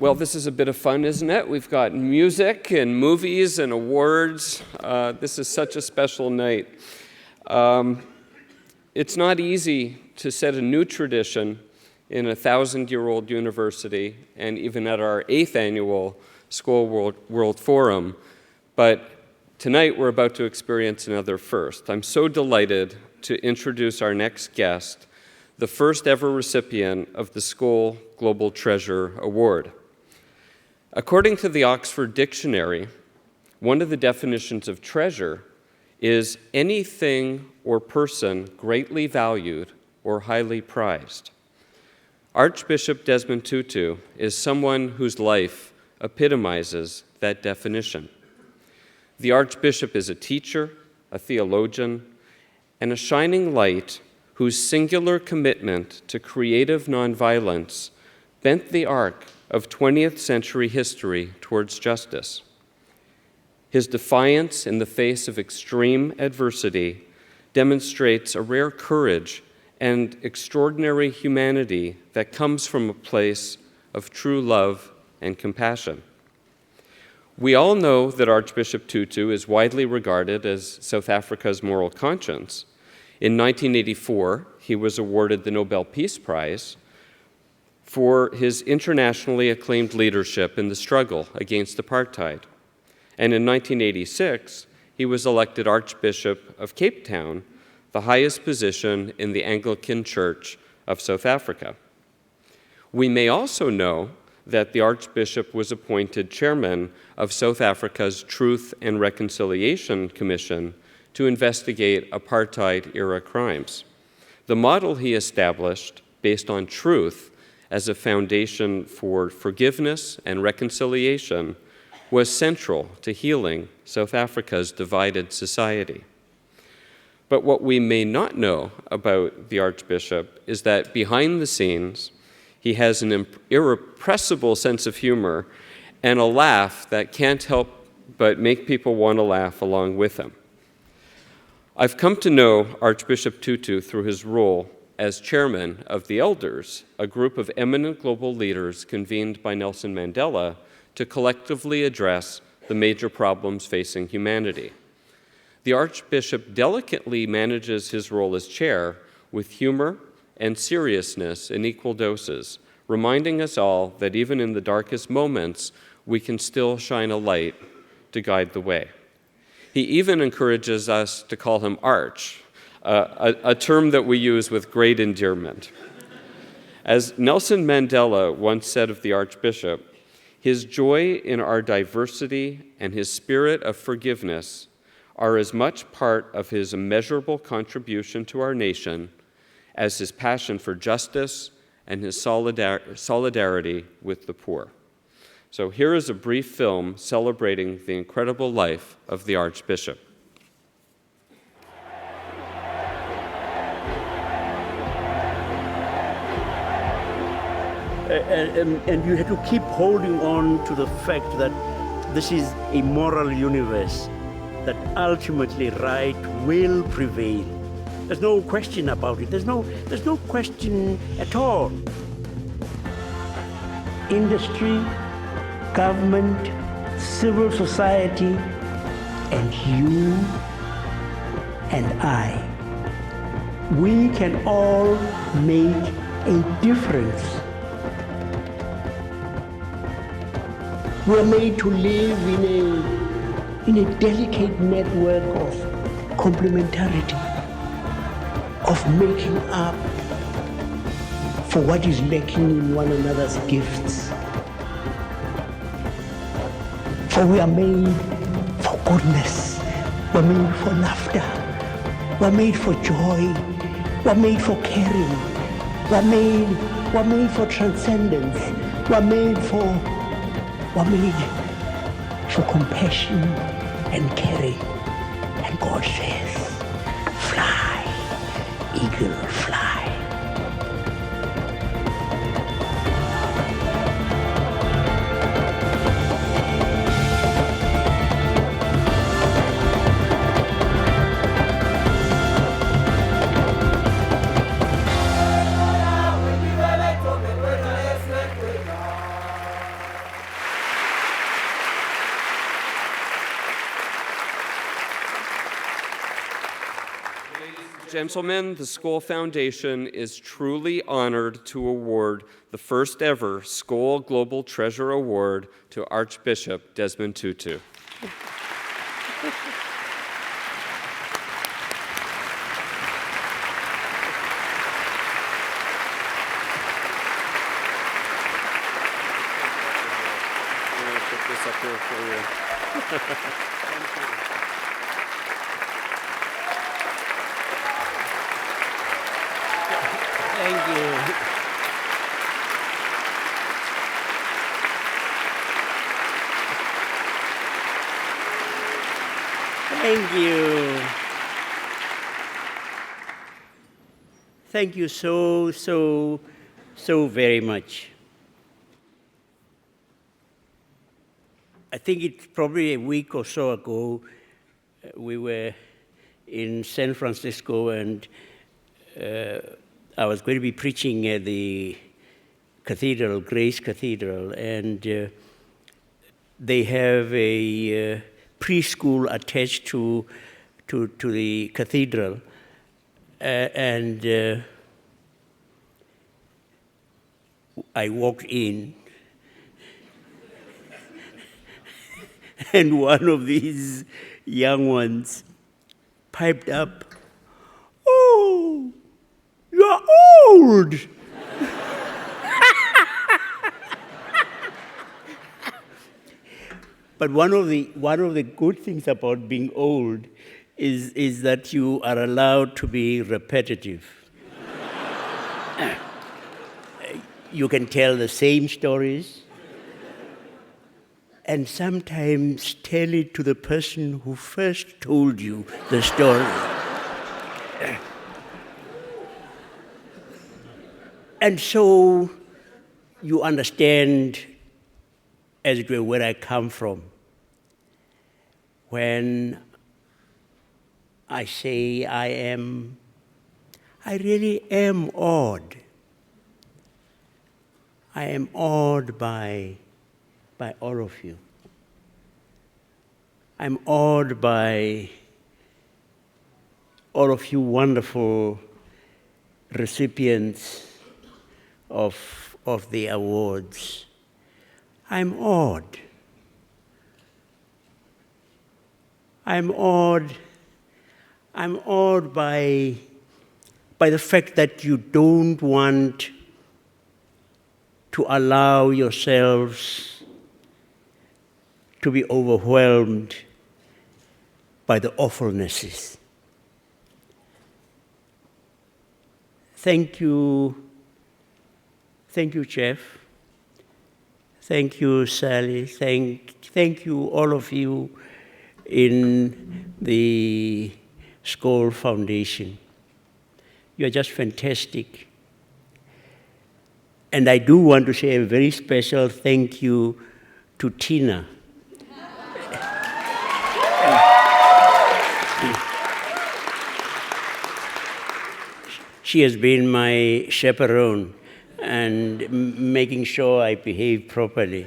Well, this is a bit of fun, isn't it? We've got music and movies and awards. This is such a special night. It's not easy to set a new tradition in a 1,000-year-old university and even at our 8th annual Skoll World Forum, but tonight we're about to experience another first. I'm so delighted to introduce our next guest, the first ever recipient of the Skoll Global Treasure Award. According to the Oxford Dictionary, one of the definitions of treasure is anything or person greatly valued or highly prized. Archbishop Desmond Tutu is someone whose life epitomizes that definition. The Archbishop is a teacher, a theologian, and a shining light whose singular commitment to creative nonviolence bent the arc of 20th century history towards justice. His defiance in the face of extreme adversity demonstrates a rare courage and extraordinary humanity that comes from a place of true love and compassion. We all know that Archbishop Tutu is widely regarded as South Africa's moral conscience. In 1984, he was awarded the Nobel Peace Prize for his internationally acclaimed leadership in the struggle against apartheid. And in 1986, he was elected Archbishop of Cape Town, the highest position in the Anglican Church of South Africa. We may also know that the Archbishop was appointed chairman of South Africa's Truth and Reconciliation Commission to investigate apartheid-era crimes. The model he established, based on truth as a foundation for forgiveness and reconciliation, was central to healing South Africa's divided society. But what we may not know about the Archbishop is that behind the scenes, he has an irrepressible sense of humor and a laugh that can't help but make people want to laugh along with him. I've come to know Archbishop Tutu through his role as chairman of the Elders, a group of eminent global leaders convened by Nelson Mandela to collectively address the major problems facing humanity. The Archbishop delicately manages his role as chair with humor and seriousness in equal doses, reminding us all that even in the darkest moments, we can still shine a light to guide the way. He even encourages us to call him Arch, a term that we use with great endearment. As Nelson Mandela once said of the Archbishop, his joy in our diversity and his spirit of forgiveness are as much part of his immeasurable contribution to our nation as his passion for justice and his solidarity with the poor. So here is a brief film celebrating the incredible life of the Archbishop. And you have to keep holding on to the fact that this is a moral universe, that ultimately right will prevail. There's no question about it. There's no question at all. Industry, government, civil society, and you and I, we can all make a difference. We're made to live in a delicate network of complementarity, of making up for what is lacking in one another's gifts. For we are made for goodness, we're made for laughter, we're made for joy, we're made for caring, we're made for transcendence, we're made for compassion and caring. And God says, fly, eagle, fly. Gentlemen, the Skoll Foundation is truly honored to award the first ever Skoll Global Treasure Award to Archbishop Desmond Tutu. Thank you. Thank you. Thank you so very much. I think it's probably a week or so ago, we were in San Francisco, and I was going to be preaching at the cathedral, Grace Cathedral, and they have a preschool attached to the cathedral, and I walked in, and one of these young ones piped up, "Oh, you're old." But one of the good things about being old is that you are allowed to be repetitive. You can tell the same stories, and sometimes tell it to the person who first told you the story. And so you understand, as it were, where I come from. When I say I really am awed. I am awed by all of you. I'm awed by all of you wonderful recipients of the awards. I'm awed. I'm awed by the fact that you don't want to allow yourselves to be overwhelmed by the awfulnesses. Thank you, Jeff. Thank you, Sally. Thank you, all of you in the Skoll Foundation. You're just fantastic. And I do want to say a very special thank you to Tina. She has been my chaperone and making sure I behave properly.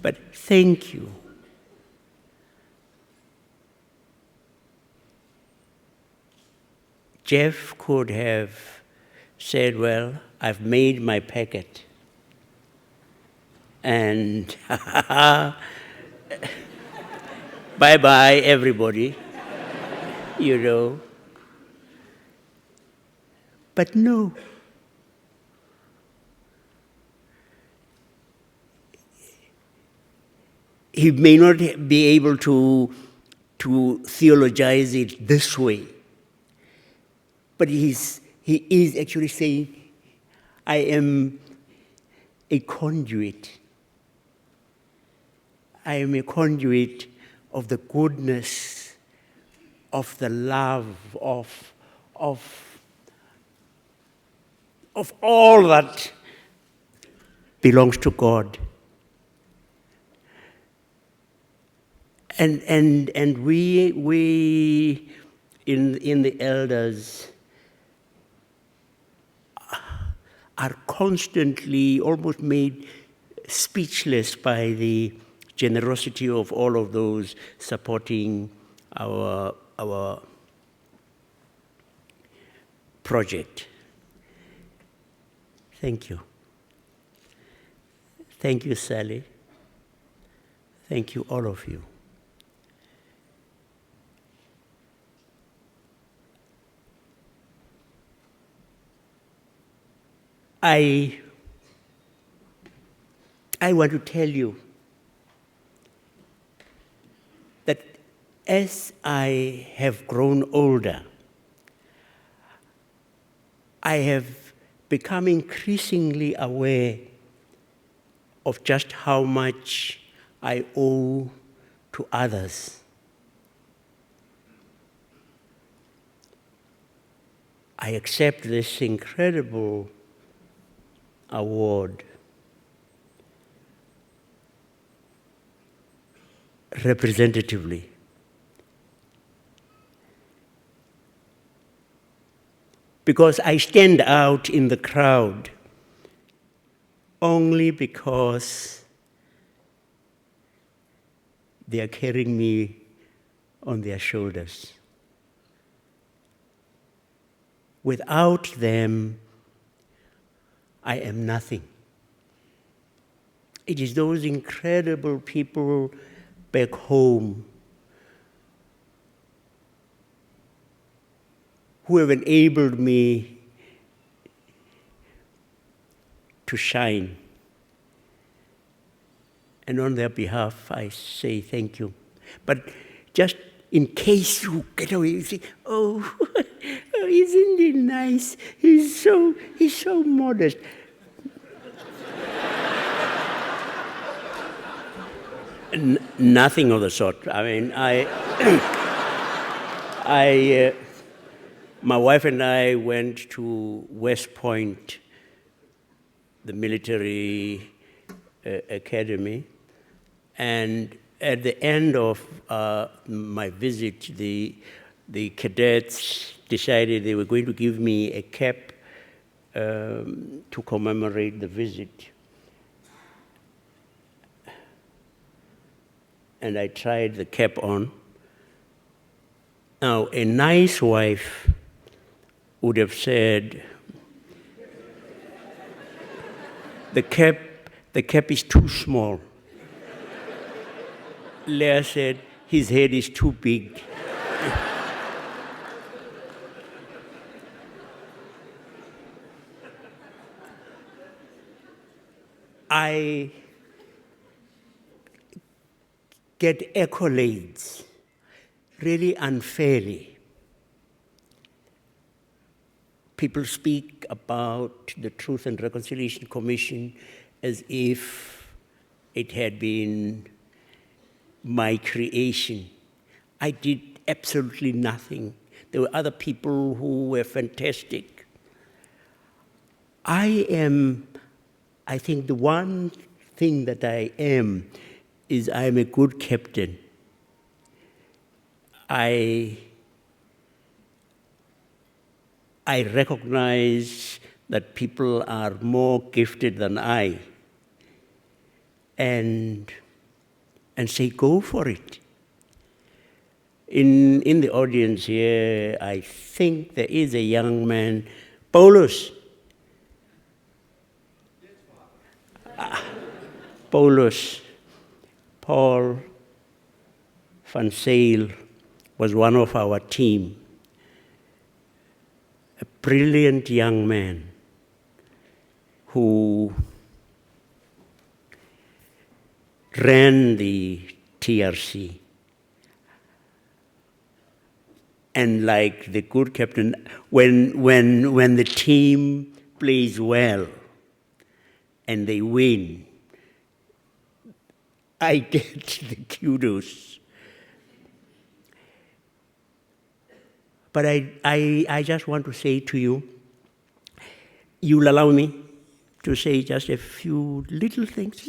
But thank you. Jeff could have said, well, I've made my packet. And bye-bye, everybody, you know. But no. He may not be able to theologize it this way, but he is actually saying, I am a conduit. I am a conduit of the goodness, of the love, of all that belongs to God. And we in the elders are constantly almost made speechless by the generosity of all of those supporting our project. Thank you. Thank you, Sally. Thank you, all of you. I want to tell you that as I have grown older, I have become increasingly aware of just how much I owe to others. I accept this incredible award representatively. Because I stand out in the crowd only because they are carrying me on their shoulders. Without them, I am nothing. It is those incredible people back home who have enabled me to shine. And on their behalf, I say thank you. But just in case you get away, you say, oh, isn't he nice? He's so modest. Nothing of the sort. I mean, my wife and I went to West Point, the military academy, and at the end of my visit, the cadets decided they were going to give me a cap to commemorate the visit. And I tried the cap on. Now, a nice wife would have said, the cap is too small. Leah said, his head is too big. I get accolades really unfairly. People speak about the Truth and Reconciliation Commission as if it had been my creation. I did absolutely nothing. There were other people who were fantastic. I think the one thing that I am is I'm a good captain. I recognize that people are more gifted than I, and say, go for it. In the audience here, I think there is a young man, Paulus. Paul van Zyl was one of our team. A brilliant young man who ran the TRC. And like the good captain, when the team plays well and they win, I get the kudos. But I just want to say to you, you'll allow me to say just a few little things.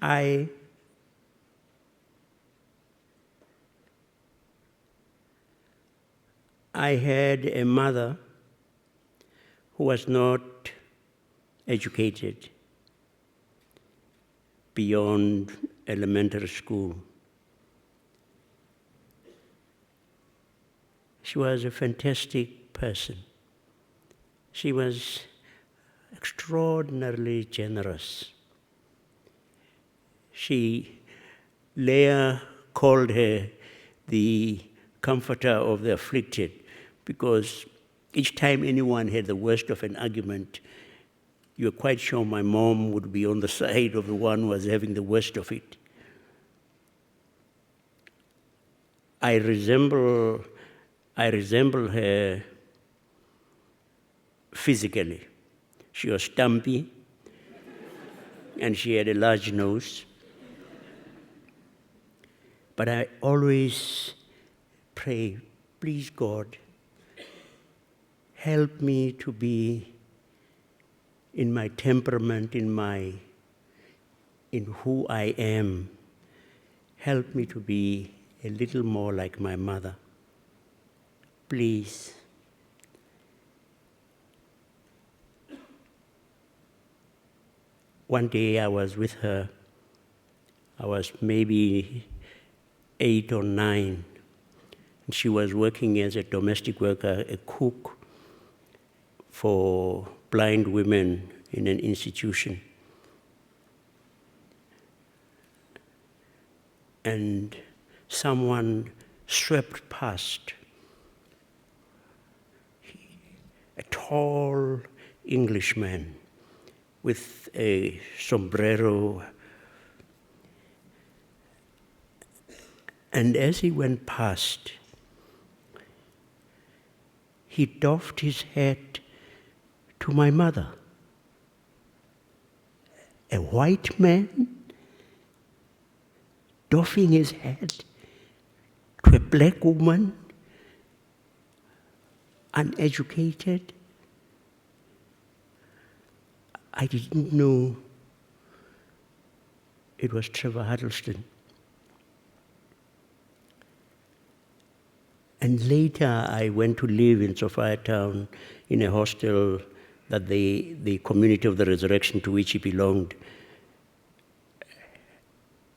I had a mother who was not educated beyond elementary school. She was a fantastic person. She was extraordinarily generous. Leah called her the comforter of the afflicted, because each time anyone had the worst of an argument, you're quite sure my mom would be on the side of the one who was having the worst of it. I resemble her physically. She was stumpy, and she had a large nose. But I always pray, please God, help me to be in my temperament, in who I am. Help me to be a little more like my mother. Please. One day I was with her. I was maybe 8 or 9. And she was working as a domestic worker, a cook for blind women in an institution. And someone swept past, a tall Englishman with a sombrero. And as he went past, he doffed his hat to my mother. A white man doffing his hat to a black woman, uneducated. I didn't know it was Trevor Huddleston. And later I went to live in Sophiatown in a hostel that the Community of the Resurrection, to which he belonged,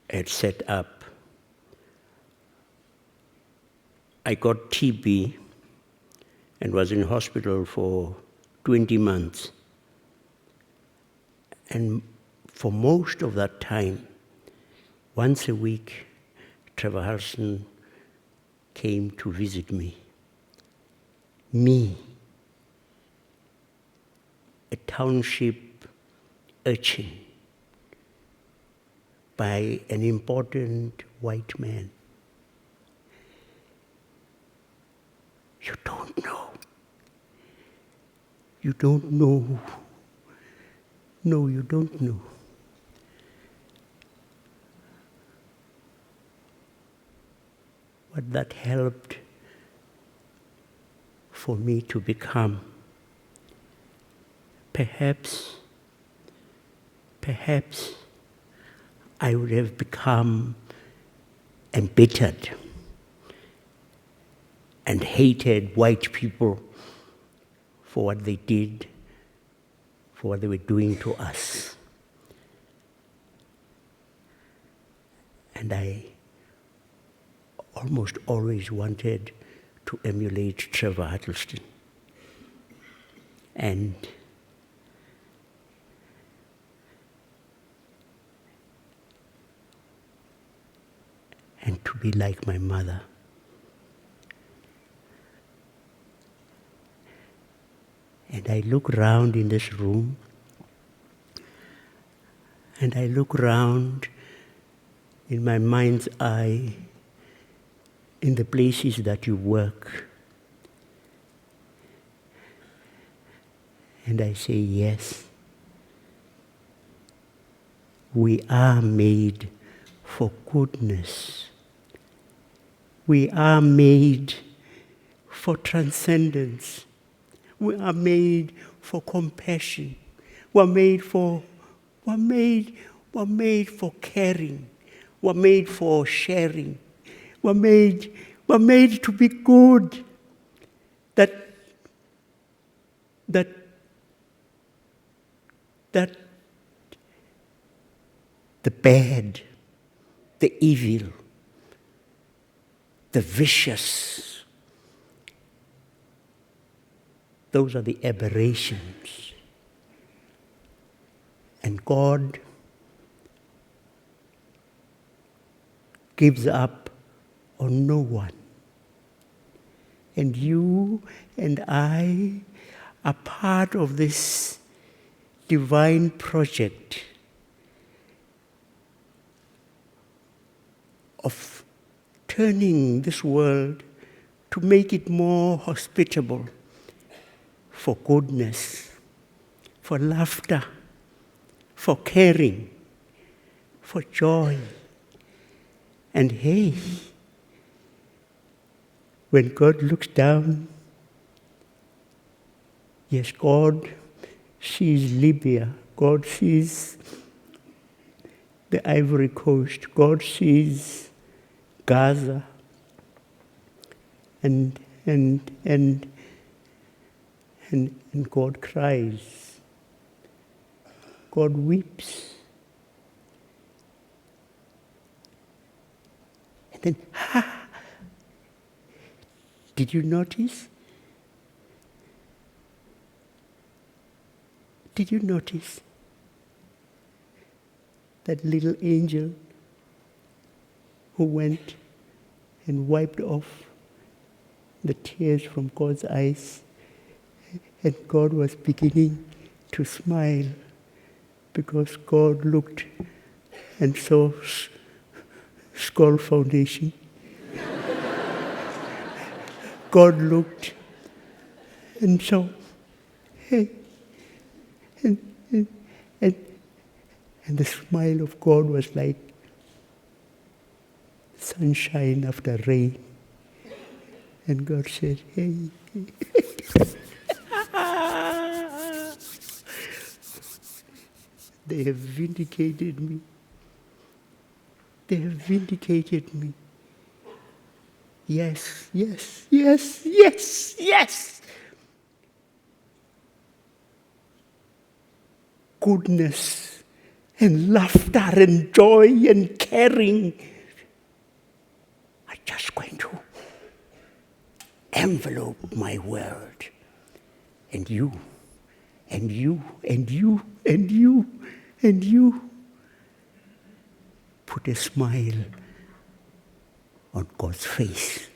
had set up. I got TB and was in hospital for 20 months. And for most of that time, once a week, Trevor Huddleston came to visit me. Me, a township urchin, by an important white man. You don't know. You don't know. No, you don't know. What that helped for me to become. Perhaps I would have become embittered and hated white people for what they did, for what they were doing to us. And I almost always wanted to emulate Trevor Huddleston. And to be like my mother. And I look around in this room, and I look around in my mind's eye in the places that you work. And I say, yes, we are made for goodness. We are made for transcendence. We are made for compassion. We're made for caring. We're made for sharing. We're made to be good. That the bad, the evil, the vicious, Those are the aberrations. And God gives up on no one. And you and I are part of this divine project of turning this world to make it more hospitable for goodness, for laughter, for caring, for joy. And hey, when God looks down, yes, God sees Libya, God sees the Ivory Coast, God sees Gaza, and God cries. God weeps. And then, did you notice? Did you notice that little angel who went and wiped off the tears from God's eyes, and God was beginning to smile because God looked and saw Skoll Foundation. God looked and saw, hey, and the smile of God was like sunshine after rain. And God said, hey, they have vindicated me. They have vindicated me. Yes, yes, yes, yes, yes. Goodness and laughter and joy and caring are just going to envelope my world. And you, and you, and you, and you, and you put a smile on God's face.